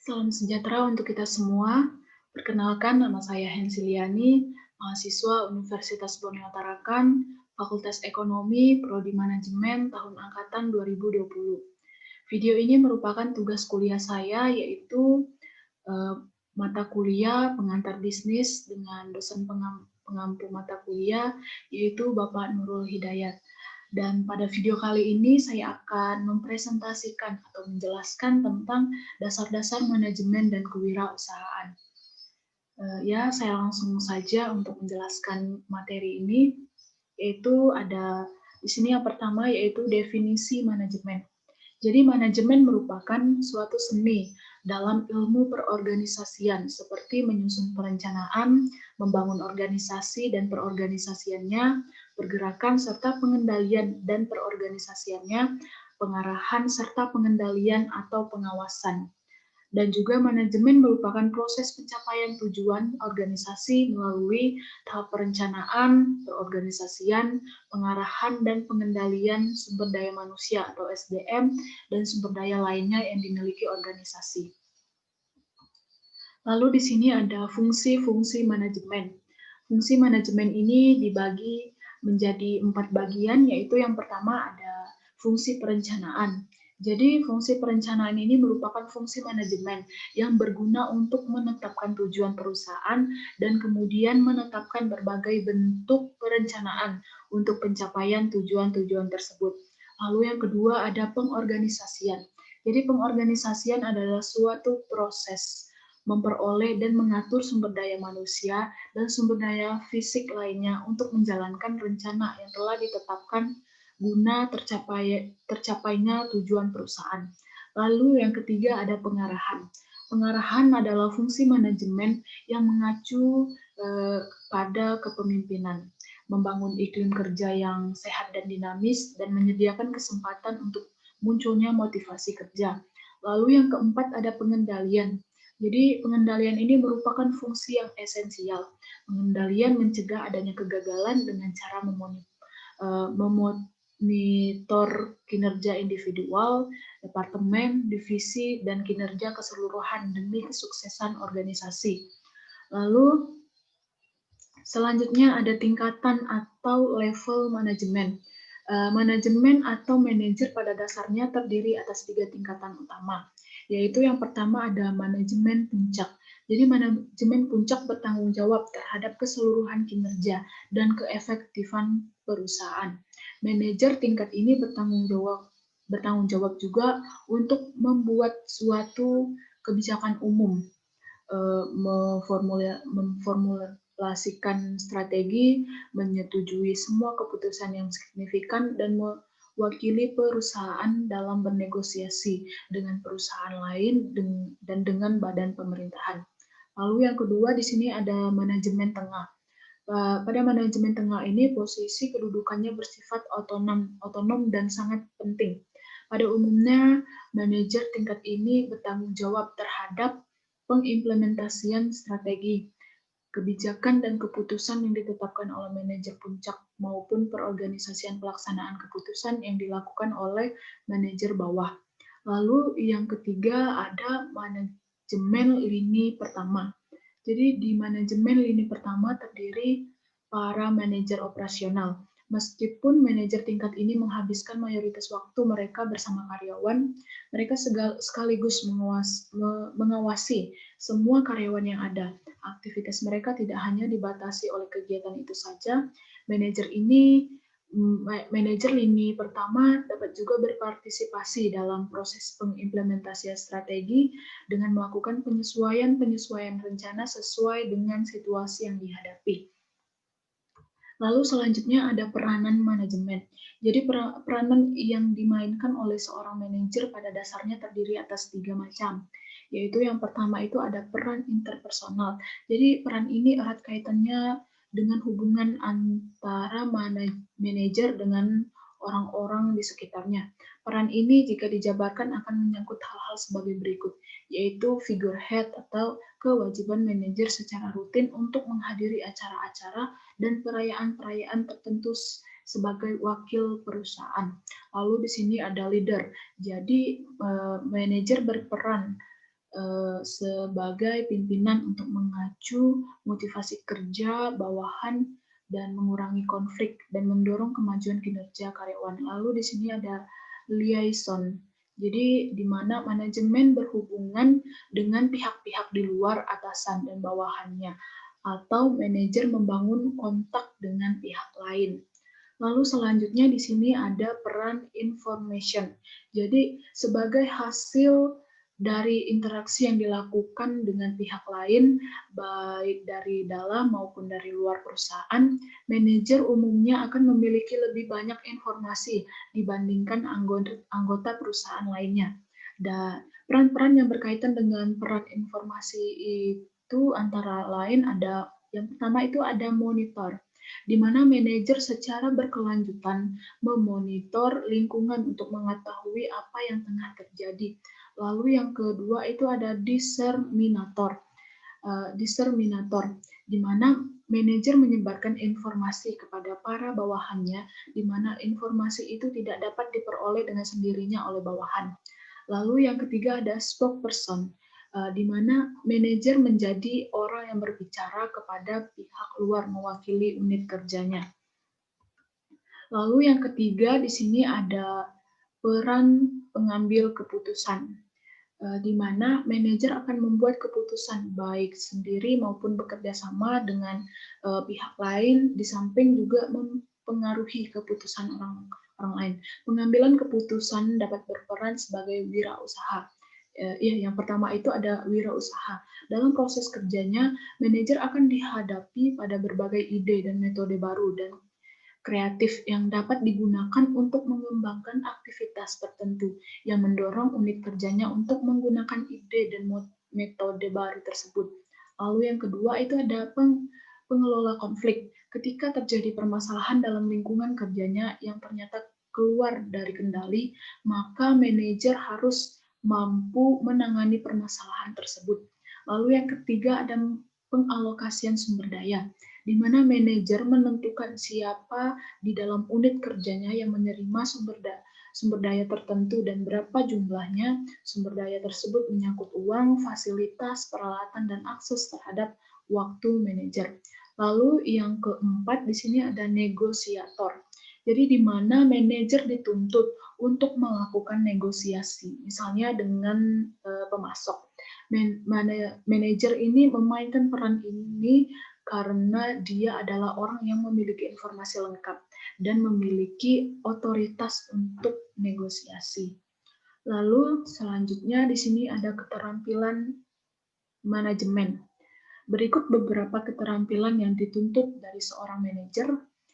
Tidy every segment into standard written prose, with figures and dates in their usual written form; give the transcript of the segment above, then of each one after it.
Salam sejahtera untuk kita semua. Perkenalkan, nama saya Hensiliani, mahasiswa Universitas Borneo Tarakan, Fakultas Ekonomi, Prodi Manajemen, tahun angkatan 2020. Video ini merupakan tugas kuliah saya, yaitu eh, mata kuliah pengantar bisnis dengan dosen pengampu mata kuliah, yaitu Bapak Nurul Hidayat. Dan pada video kali ini saya akan mempresentasikan atau menjelaskan tentang dasar-dasar manajemen dan kewirausahaan. Ya, saya langsung saja untuk menjelaskan materi ini, yaitu ada di sini yang pertama yaitu definisi manajemen. Jadi manajemen merupakan suatu seni dalam ilmu perorganisasian seperti menyusun perencanaan, membangun organisasi dan perorganisasiannya, pergerakan serta pengendalian dan perorganisasiannya, pengarahan serta pengendalian atau pengawasan. Dan juga manajemen merupakan proses pencapaian tujuan organisasi melalui tahap perencanaan, perorganisasian, pengarahan, dan pengendalian sumber daya manusia atau SDM, dan sumber daya lainnya yang dimiliki organisasi. Lalu di sini ada fungsi-fungsi manajemen. Fungsi manajemen ini dibagi menjadi 4 bagian, yaitu yang pertama ada fungsi perencanaan. Jadi fungsi perencanaan ini merupakan fungsi manajemen yang berguna untuk menetapkan tujuan perusahaan dan kemudian menetapkan berbagai bentuk perencanaan untuk pencapaian tujuan-tujuan tersebut. Lalu yang kedua ada pengorganisasian. Jadi pengorganisasian adalah suatu proses memperoleh dan mengatur sumber daya manusia dan sumber daya fisik lainnya untuk menjalankan rencana yang telah ditetapkan guna tercapainya tujuan perusahaan. Lalu yang ketiga ada pengarahan. Pengarahan adalah fungsi manajemen yang mengacu pada kepemimpinan, membangun iklim kerja yang sehat dan dinamis, dan menyediakan kesempatan untuk munculnya motivasi kerja. Lalu yang keempat ada pengendalian. Jadi pengendalian ini merupakan fungsi yang esensial. Pengendalian mencegah adanya kegagalan dengan cara memonitor kinerja individual, departemen, divisi, dan kinerja keseluruhan demi kesuksesan organisasi. Lalu selanjutnya ada tingkatan atau level manajemen. Manajemen atau manajer pada dasarnya terdiri atas 3 tingkatan utama, yaitu yang pertama ada manajemen puncak. Jadi manajemen puncak bertanggung jawab terhadap keseluruhan kinerja dan keefektifan perusahaan. Manajer tingkat ini bertanggung jawab juga untuk membuat suatu kebijakan umum, memformulasikan strategi, menyetujui semua keputusan yang signifikan, dan mewakili perusahaan dalam bernegosiasi dengan perusahaan lain dan dengan badan pemerintahan. Lalu yang kedua di sini ada manajemen tengah. Pada manajemen tengah ini posisi kedudukannya bersifat otonom dan sangat penting. Pada umumnya, manajer tingkat ini bertanggung jawab terhadap pengimplementasian strategi, kebijakan dan keputusan yang ditetapkan oleh manajer puncak maupun perorganisasian pelaksanaan keputusan yang dilakukan oleh manajer bawah. Lalu yang ketiga ada manajemen lini pertama. Jadi di manajemen lini pertama terdiri para manajer operasional. Meskipun manajer tingkat ini menghabiskan mayoritas waktu mereka bersama karyawan, mereka sekaligus mengawasi semua karyawan yang ada. Aktivitas mereka tidak hanya dibatasi oleh kegiatan itu saja. Manajer lini pertama dapat juga berpartisipasi dalam proses pengimplementasian strategi dengan melakukan penyesuaian rencana sesuai dengan situasi yang dihadapi. Lalu selanjutnya ada peranan manajemen. Jadi peranan yang dimainkan oleh seorang manajer pada dasarnya terdiri atas 3 macam. Yaitu yang pertama itu ada peran interpersonal. Jadi peran ini erat kaitannya dengan hubungan antara manajer dengan orang-orang di sekitarnya. Peran ini jika dijabarkan akan menyangkut hal-hal sebagai berikut, yaitu figurehead atau kewajiban manajer secara rutin untuk menghadiri acara-acara dan perayaan-perayaan tertentu sebagai wakil perusahaan. Lalu di sini ada leader. Jadi manajer berperan sebagai pimpinan untuk mengacu motivasi kerja bawahan dan mengurangi konflik dan mendorong kemajuan kinerja karyawan. Lalu di sini ada liaison. Jadi di mana manajemen berhubungan dengan pihak-pihak di luar atasan dan bawahannya atau manajer membangun kontak dengan pihak lain. Lalu selanjutnya di sini ada peran information. Jadi sebagai hasil dari interaksi yang dilakukan dengan pihak lain, baik dari dalam maupun dari luar perusahaan, manajer umumnya akan memiliki lebih banyak informasi dibandingkan anggota perusahaan lainnya. Dan peran-peran yang berkaitan dengan peran informasi itu antara lain ada yang pertama itu ada monitor, di mana manajer secara berkelanjutan memonitor lingkungan untuk mengetahui apa yang tengah terjadi. Lalu yang kedua itu ada disseminator. Disseminator, di mana manajer menyebarkan informasi kepada para bawahannya, di mana informasi itu tidak dapat diperoleh dengan sendirinya oleh bawahan. Lalu yang ketiga ada spokesperson, di mana manajer menjadi orang yang berbicara kepada pihak luar mewakili unit kerjanya. Lalu yang ketiga di sini ada peran pengambil keputusan, di mana manajer akan membuat keputusan baik sendiri maupun bekerja sama dengan pihak lain, di samping juga mempengaruhi keputusan orang lain. Pengambilan keputusan dapat berperan sebagai wirausaha. Yang pertama itu ada wirausaha. Dalam proses kerjanya, manajer akan dihadapi pada berbagai ide dan metode baru dan kreatif yang dapat digunakan untuk mengembangkan aktivitas tertentu yang mendorong unit kerjanya untuk menggunakan ide dan metode baru tersebut. Lalu yang kedua itu ada pengelola konflik. Ketika terjadi permasalahan dalam lingkungan kerjanya yang ternyata keluar dari kendali, maka manajer harus mampu menangani permasalahan tersebut. Lalu yang ketiga ada pengalokasian sumber daya, di mana manajer menentukan siapa di dalam unit kerjanya yang menerima sumber daya tertentu dan berapa jumlahnya. Sumber daya tersebut menyangkut uang, fasilitas, peralatan, dan akses terhadap waktu manajer. Lalu yang keempat di sini ada negosiator. Jadi di mana manajer dituntut untuk melakukan negosiasi, misalnya dengan pemasok. Manajer ini memainkan peran ini karena dia adalah orang yang memiliki informasi lengkap dan memiliki otoritas untuk negosiasi. Lalu selanjutnya di sini ada keterampilan manajemen. Berikut beberapa keterampilan yang dituntut dari seorang manajer,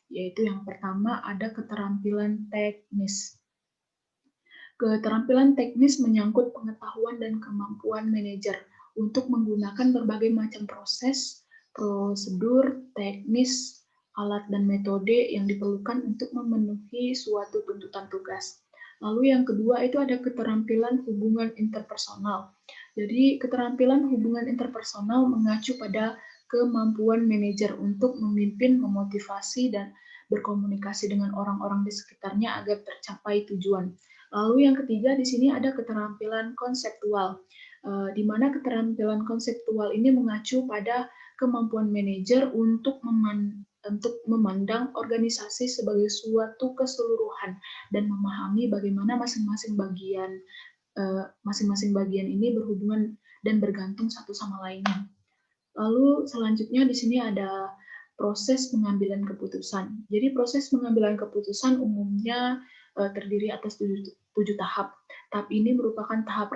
yaitu yang pertama ada keterampilan teknis. Keterampilan teknis menyangkut pengetahuan dan kemampuan manajer untuk menggunakan berbagai macam proses, prosedur, teknis, alat, dan metode yang diperlukan untuk memenuhi suatu tuntutan tugas. Lalu yang kedua itu ada keterampilan hubungan interpersonal. Jadi keterampilan hubungan interpersonal mengacu pada kemampuan manajer untuk memimpin, memotivasi, dan berkomunikasi dengan orang-orang di sekitarnya agar tercapai tujuan. Lalu yang ketiga di sini ada keterampilan konseptual, di mana keterampilan konseptual ini mengacu pada kemampuan manajer untuk memandang organisasi sebagai suatu keseluruhan dan memahami bagaimana masing-masing bagian ini berhubungan dan bergantung satu sama lainnya. Lalu selanjutnya di sini ada proses pengambilan keputusan. Jadi proses pengambilan keputusan umumnya terdiri atas 7 tahap. Tahap ini merupakan tahap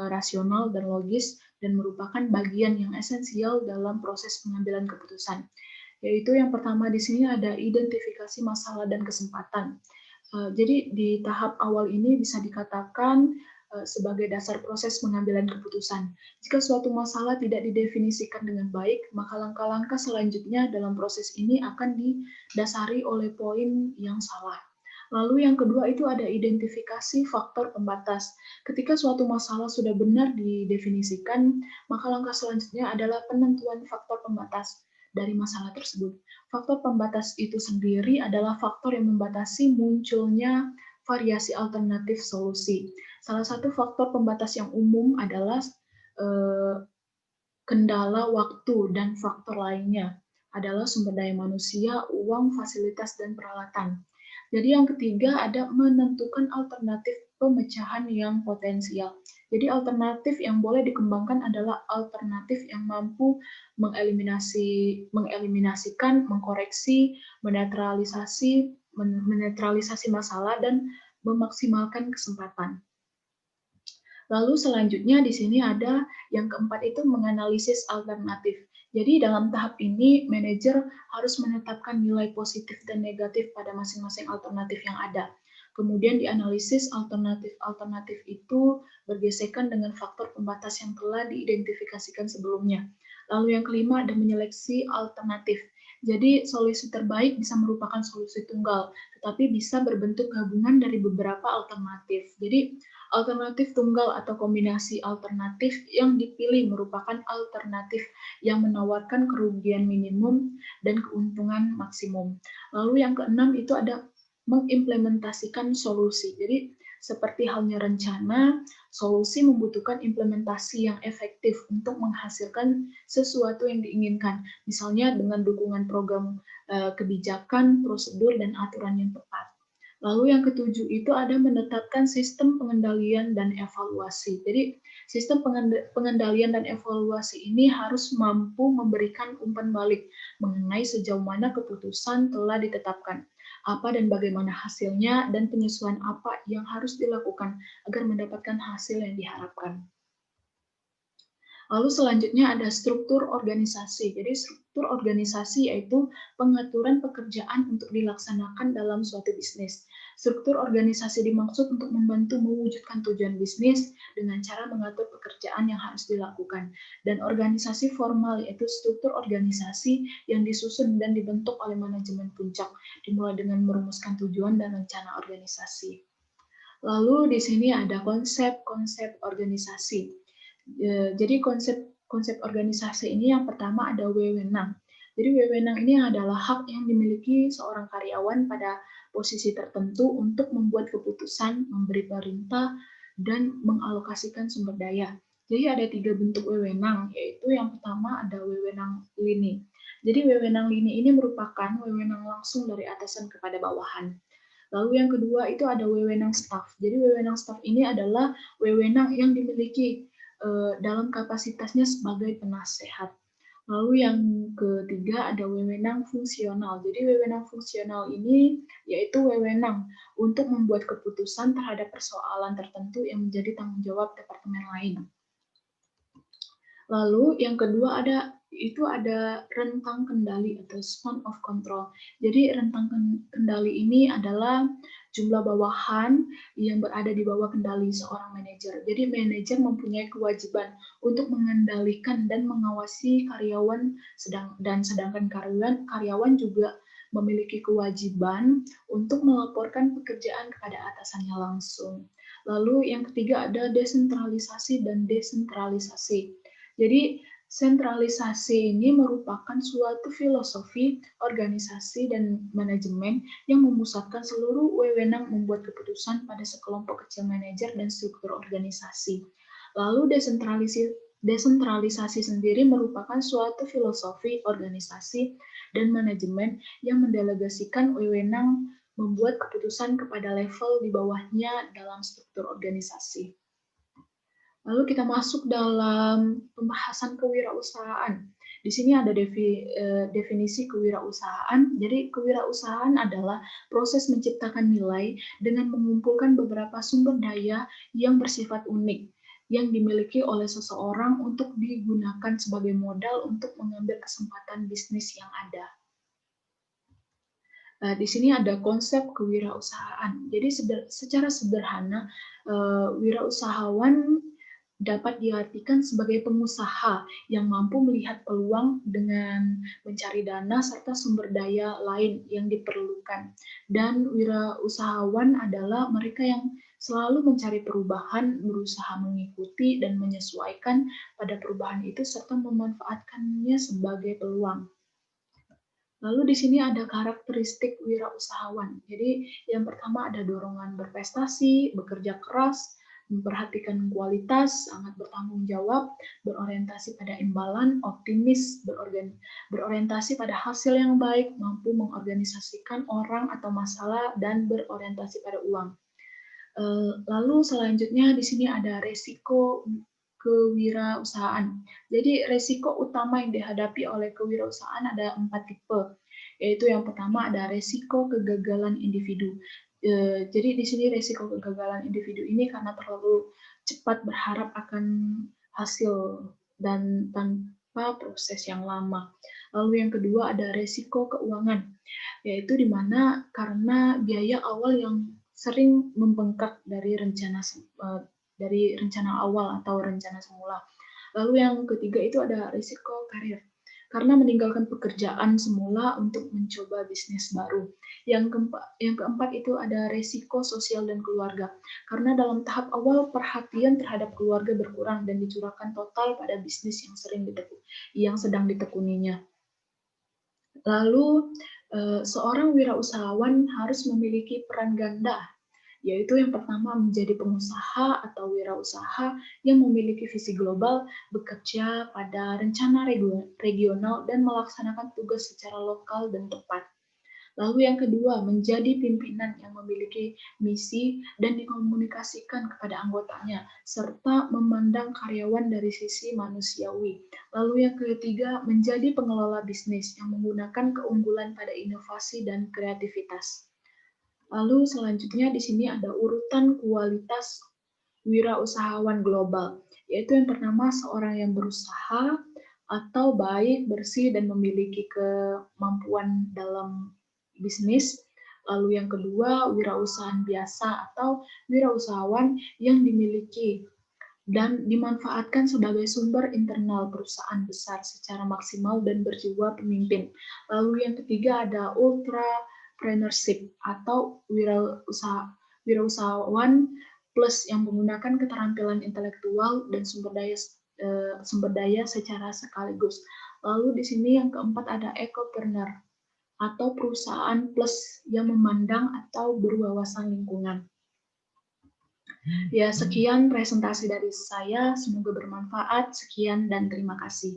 rasional dan logis dan merupakan bagian yang esensial dalam proses pengambilan keputusan. Yaitu yang pertama di sini ada identifikasi masalah dan kesempatan. Jadi di tahap awal ini bisa dikatakan sebagai dasar proses pengambilan keputusan. Jika suatu masalah tidak didefinisikan dengan baik, maka langkah-langkah selanjutnya dalam proses ini akan didasari oleh poin yang salah. Lalu yang kedua itu ada identifikasi faktor pembatas. Ketika suatu masalah sudah benar didefinisikan, maka langkah selanjutnya adalah penentuan faktor pembatas dari masalah tersebut. Faktor pembatas itu sendiri adalah faktor yang membatasi munculnya variasi alternatif solusi. Salah satu faktor pembatas yang umum adalah eh, kendala waktu dan faktor lainnya adalah sumber daya manusia, uang, fasilitas, dan peralatan. Jadi yang ketiga ada menentukan alternatif pemecahan yang potensial. Jadi alternatif yang boleh dikembangkan adalah alternatif yang mampu mengeliminasikan, mengkoreksi, menetralisasi masalah dan memaksimalkan kesempatan. Lalu selanjutnya di sini ada yang keempat itu menganalisis alternatif. Jadi dalam tahap ini manajer harus menetapkan nilai positif dan negatif pada masing-masing alternatif yang ada. Kemudian dianalisis alternatif-alternatif itu bergesekan dengan faktor pembatas yang telah diidentifikasikan sebelumnya. Lalu yang kelima ada menyeleksi alternatif. Jadi solusi terbaik bisa merupakan solusi tunggal, tetapi bisa berbentuk gabungan dari beberapa alternatif. Jadi alternatif tunggal atau kombinasi alternatif yang dipilih merupakan alternatif yang menawarkan kerugian minimum dan keuntungan maksimum. Lalu yang keenam itu ada mengimplementasikan solusi. Jadi seperti halnya rencana, solusi membutuhkan implementasi yang efektif untuk menghasilkan sesuatu yang diinginkan. Misalnya dengan dukungan program kebijakan, prosedur, dan aturan yang tepat. Lalu yang ketujuh itu ada menetapkan sistem pengendalian dan evaluasi. Jadi sistem pengendalian dan evaluasi ini harus mampu memberikan umpan balik mengenai sejauh mana keputusan telah ditetapkan, apa dan bagaimana hasilnya, dan penyesuaian apa yang harus dilakukan agar mendapatkan hasil yang diharapkan. Lalu selanjutnya ada struktur organisasi. Jadi struktur organisasi yaitu pengaturan pekerjaan untuk dilaksanakan dalam suatu bisnis. Struktur organisasi dimaksud untuk membantu mewujudkan tujuan bisnis dengan cara mengatur pekerjaan yang harus dilakukan. Dan organisasi formal yaitu struktur organisasi yang disusun dan dibentuk oleh manajemen puncak, dimulai dengan merumuskan tujuan dan rencana organisasi. Lalu di sini ada konsep-konsep organisasi. Jadi konsep organisasi ini yang pertama ada wewenang. Jadi wewenang ini adalah hak yang dimiliki seorang karyawan pada posisi tertentu untuk membuat keputusan, memberi perintah, dan mengalokasikan sumber daya. Jadi ada 3 bentuk wewenang, yaitu yang pertama ada wewenang lini. Jadi wewenang lini ini merupakan wewenang langsung dari atasan kepada bawahan. Lalu yang kedua itu ada wewenang staf. Jadi wewenang staf ini adalah wewenang yang dimiliki dalam kapasitasnya sebagai penasehat. Lalu yang ketiga ada wewenang fungsional. Jadi wewenang fungsional ini yaitu wewenang untuk membuat keputusan terhadap persoalan tertentu yang menjadi tanggung jawab departemen lain. Lalu yang kedua ada rentang kendali atau span of control. Jadi rentang kendali ini adalah jumlah bawahan yang berada di bawah kendali seorang manajer. Jadi manajer mempunyai kewajiban untuk mengendalikan dan mengawasi karyawan sedangkan karyawan juga memiliki kewajiban untuk melaporkan pekerjaan kepada atasannya langsung. Lalu yang ketiga ada desentralisasi dan desentralisasi. Jadi sentralisasi ini merupakan suatu filosofi organisasi dan manajemen yang memusatkan seluruh wewenang membuat keputusan pada sekelompok kecil manajer dan struktur organisasi. Lalu desentralisasi sendiri merupakan suatu filosofi organisasi dan manajemen yang mendelegasikan wewenang membuat keputusan kepada level di bawahnya dalam struktur organisasi. Lalu kita masuk dalam pembahasan kewirausahaan. Di sini ada definisi kewirausahaan. Jadi kewirausahaan adalah proses menciptakan nilai dengan mengumpulkan beberapa sumber daya yang bersifat unik yang dimiliki oleh seseorang untuk digunakan sebagai modal untuk mengambil kesempatan bisnis yang ada. Di sini ada konsep kewirausahaan. Jadi secara sederhana, wirausahawan dapat diartikan sebagai pengusaha yang mampu melihat peluang dengan mencari dana serta sumber daya lain yang diperlukan. Dan wirausahawan adalah mereka yang selalu mencari perubahan, berusaha mengikuti dan menyesuaikan pada perubahan itu serta memanfaatkannya sebagai peluang. Lalu di sini ada karakteristik wirausahawan. Jadi yang pertama ada dorongan berprestasi, bekerja keras, memperhatikan kualitas, sangat bertanggung jawab, berorientasi pada imbalan, optimis, berorientasi pada hasil yang baik, mampu mengorganisasikan orang atau masalah, dan berorientasi pada uang. Lalu selanjutnya di sini ada resiko kewirausahaan. Jadi resiko utama yang dihadapi oleh kewirausahaan ada 4 tipe, yaitu yang pertama ada resiko kegagalan individu. Jadi di sini resiko kegagalan individu ini karena terlalu cepat berharap akan hasil dan tanpa proses yang lama. Lalu yang kedua ada resiko keuangan, yaitu di mana karena biaya awal yang sering membengkak dari rencana awal atau rencana semula. Lalu yang ketiga itu ada risiko karir, karena meninggalkan pekerjaan semula untuk mencoba bisnis baru. Yang keempat itu ada risiko sosial dan keluarga, karena dalam tahap awal perhatian terhadap keluarga berkurang dan dicurahkan total pada bisnis yang sedang ditekuninya. Lalu seorang wirausahawan harus memiliki peran ganda, yaitu yang pertama menjadi pengusaha atau wirausaha yang memiliki visi global, bekerja pada rencana regional, dan melaksanakan tugas secara lokal dan tepat. Lalu yang kedua, menjadi pimpinan yang memiliki misi dan dikomunikasikan kepada anggotanya, serta memandang karyawan dari sisi manusiawi. Lalu yang ketiga, menjadi pengelola bisnis yang menggunakan keunggulan pada inovasi dan kreativitas. Lalu selanjutnya di sini ada urutan kualitas wirausahawan global, yaitu yang pertama seorang yang berusaha atau baik, bersih, dan memiliki kemampuan dalam bisnis. Lalu yang kedua, wirausahaan biasa atau wirausahawan yang dimiliki dan dimanfaatkan sebagai sumber internal perusahaan besar secara maksimal dan berjiwa pemimpin. Lalu yang ketiga ada ultrapreneurship atau wirausahawan plus yang menggunakan keterampilan intelektual dan sumber daya secara sekaligus. Lalu di sini yang keempat ada ecopreneur atau perusahaan plus yang memandang atau berwawasan lingkungan. Ya, sekian presentasi dari saya. Semoga bermanfaat. Sekian dan terima kasih.